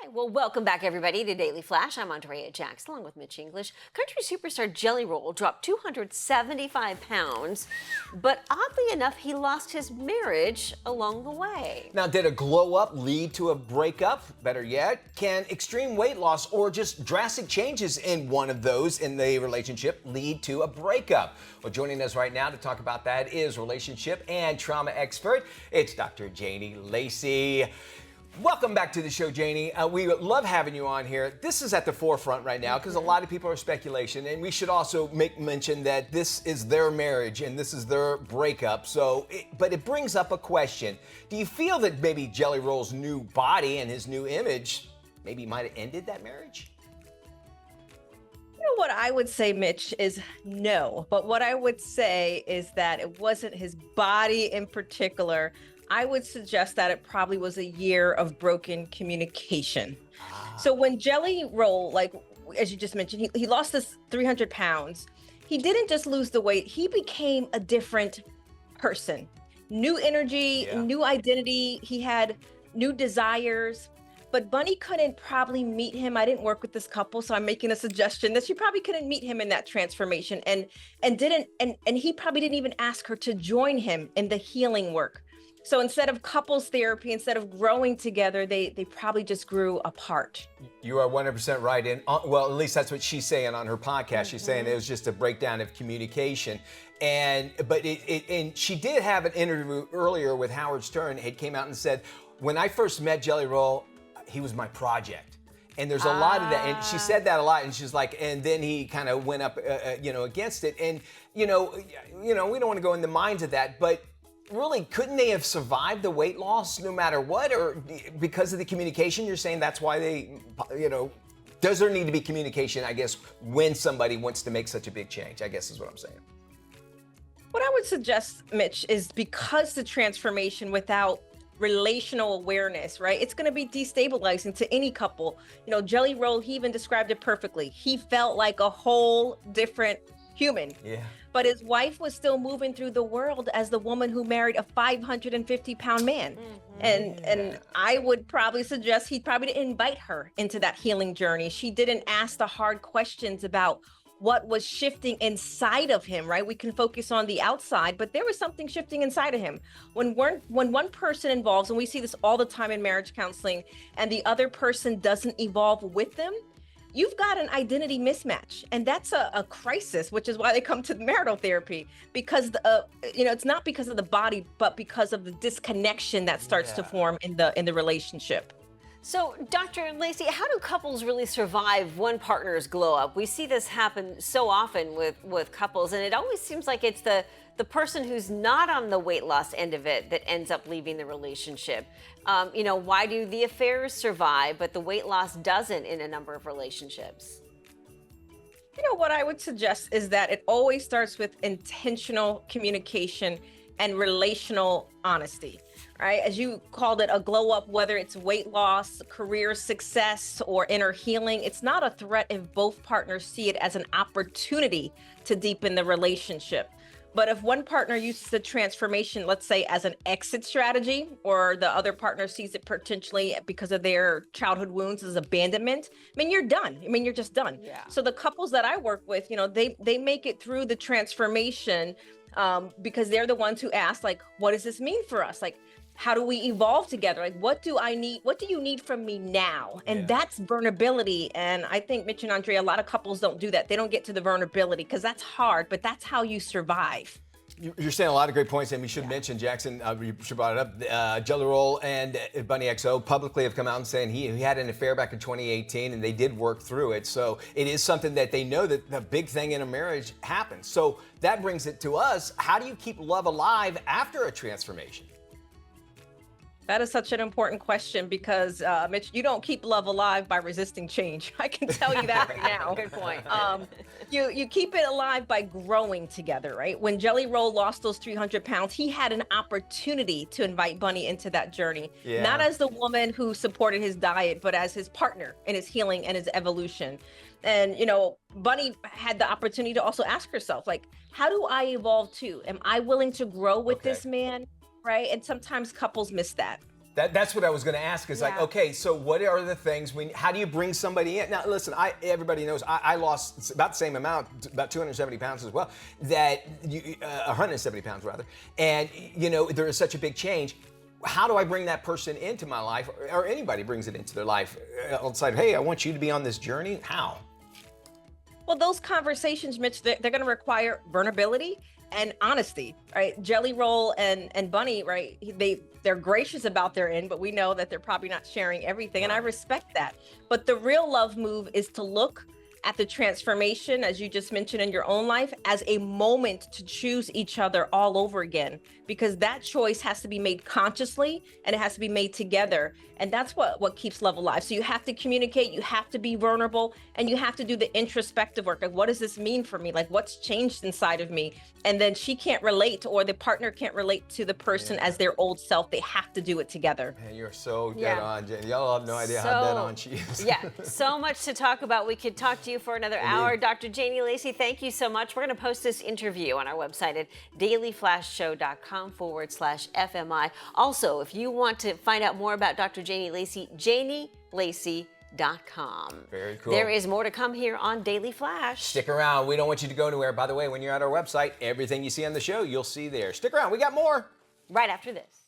Okay, well, welcome back, everybody, to Daily Flash. I'm Andrea Jackson, along with Mitch English. Country superstar Jelly Roll dropped 275 pounds, but oddly enough, he lost his marriage along the way. Now, did a glow up lead to a breakup? Better yet, can extreme weight loss or just drastic changes in one of those in the relationship lead to a breakup? Well, joining us right now to talk about that is relationship and trauma expert. It's Dr. Janie Lacy. Welcome back to the show, Janie. We love having you on here. This is at the forefront right now because a lot of people are speculation, and we should also make mention that this is their marriage and this is their breakup. But it brings up a question. Do you feel that maybe Jelly Roll's new body and his new image maybe might have ended that marriage? You know what I would say, Mitch, is no. But what I would say is that it wasn't his body in particular. I would suggest that it probably was a year of broken communication. So when Jelly Roll, like as you just mentioned, he lost this 300 pounds. He didn't just lose the weight, he became a different person. New energy, new identity, he had new desires. But Bunnie couldn't probably meet him. I didn't work with this couple, so I'm making a suggestion that she probably couldn't meet him in that transformation and he probably didn't even ask her to join him in the healing work. So instead of couples therapy, instead of growing together, they probably just grew apart. You are 100% right. And well, at least that's what she's saying on her podcast. She's saying it was just a breakdown of communication. And she did have an interview earlier with Howard Stern. It came out and said, when I first met Jelly Roll, he was my project. And there's a lot of that, and she said that a lot, and she's like, and then he kind of went up, against it. And we don't want to go in the minds of that, but really, couldn't they have survived the weight loss no matter what? Or because of the communication, you're saying that's why they, does there need to be communication, I guess, when somebody wants to make such a big change, I guess is what I'm saying. What I would suggest, Mitch, is because the transformation without relational awareness, right? It's going to be destabilizing to any couple. Jelly Roll, he even described it perfectly. He felt like a whole different human. Yeah. But his wife was still moving through the world as the woman who married a 550-pound man. And I would probably suggest he probably didn't invite her into that healing journey. She didn't ask the hard questions about what was shifting inside of him, right? We can focus on the outside, but there was something shifting inside of him. When one person involves, and we see this all the time in marriage counseling, and the other person doesn't evolve with them, you've got an identity mismatch, and that's a crisis, which is why they come to marital therapy, because it's not because of the body, but because of the disconnection that starts to form in the relationship. So, Dr. Lacy, how do couples really survive one partner's glow up? We see this happen so often with couples, and it always seems like it's the person who's not on the weight loss end of it that ends up leaving the relationship. Why do the affairs survive, but the weight loss doesn't in a number of relationships? What I would suggest is that it always starts with intentional communication and relational honesty, right? As you called it, a glow up, whether it's weight loss, career success, or inner healing, it's not a threat if both partners see it as an opportunity to deepen the relationship. But if one partner uses the transformation, let's say, as an exit strategy, or the other partner sees it potentially because of their childhood wounds as abandonment, you're done. You're just done. Yeah. So the couples that I work with, they make it through the transformation because they're the ones who ask, like, what does this mean for us? Like, how do we evolve together? Like, what do I need? What do you need from me now? And that's vulnerability. And I think, Mitch and Andrea, a lot of couples don't do that. They don't get to the vulnerability because that's hard, but that's how you survive. You're saying a lot of great points, and we should mention, Jackson, you should brought it up, Jelly Roll and Bunnie XO publicly have come out and saying he had an affair back in 2018, and they did work through it. So it is something that they know that the big thing in a marriage happens. So that brings it to us. How do you keep love alive after a transformation? That is such an important question because, Mitch, you don't keep love alive by resisting change. I can tell you that right now. Good point. You keep it alive by growing together, right? When Jelly Roll lost those 300 pounds, he had an opportunity to invite Bunnie into that journey. Yeah. Not as the woman who supported his diet, but as his partner in his healing and his evolution. And, Bunnie had the opportunity to also ask herself, like, how do I evolve too? Am I willing to grow with this man? Right? And sometimes couples miss that. That's what I was going to ask. Is like, Yeah. okay, so what are the things how do you bring somebody in? Now, listen, everybody knows I lost about the same amount, about 270 pounds as well. 170 pounds rather, and there is such a big change. How do I bring that person into my life, or anybody brings it into their life? Outside, hey, I want you to be on this journey. How? Well, those conversations, Mitch, they're going to require vulnerability and honesty, right? Jelly Roll and Bunnie, right? They're gracious about their end, but we know that they're probably not sharing everything, and I respect that. But the real love move is to look at the transformation, as you just mentioned in your own life, as a moment to choose each other all over again, because that choice has to be made consciously and it has to be made together. And that's what keeps love alive. So you have to communicate, you have to be vulnerable, and you have to do the introspective work. Like, what does this mean for me? Like, what's changed inside of me? And then she can't relate, or the partner can't relate to the person as their old self. They have to do it together. Man, you're so dead Yeah. on, Janie. Y'all have no idea how dead on she is. Yeah, so much to talk about. We could talk to you for another hour. Dr. Janie Lacy, thank you so much. We're going to post this interview on our website at dailyflashshow.com/FMI. Also, if you want to find out more about Dr. Janie Lacy, JanieLacy.com. Very cool. There is more to come here on Daily Flash. Stick around. We don't want you to go anywhere. By the way, when you're at our website, everything you see on the show, you'll see there. Stick around. We got more. Right after this.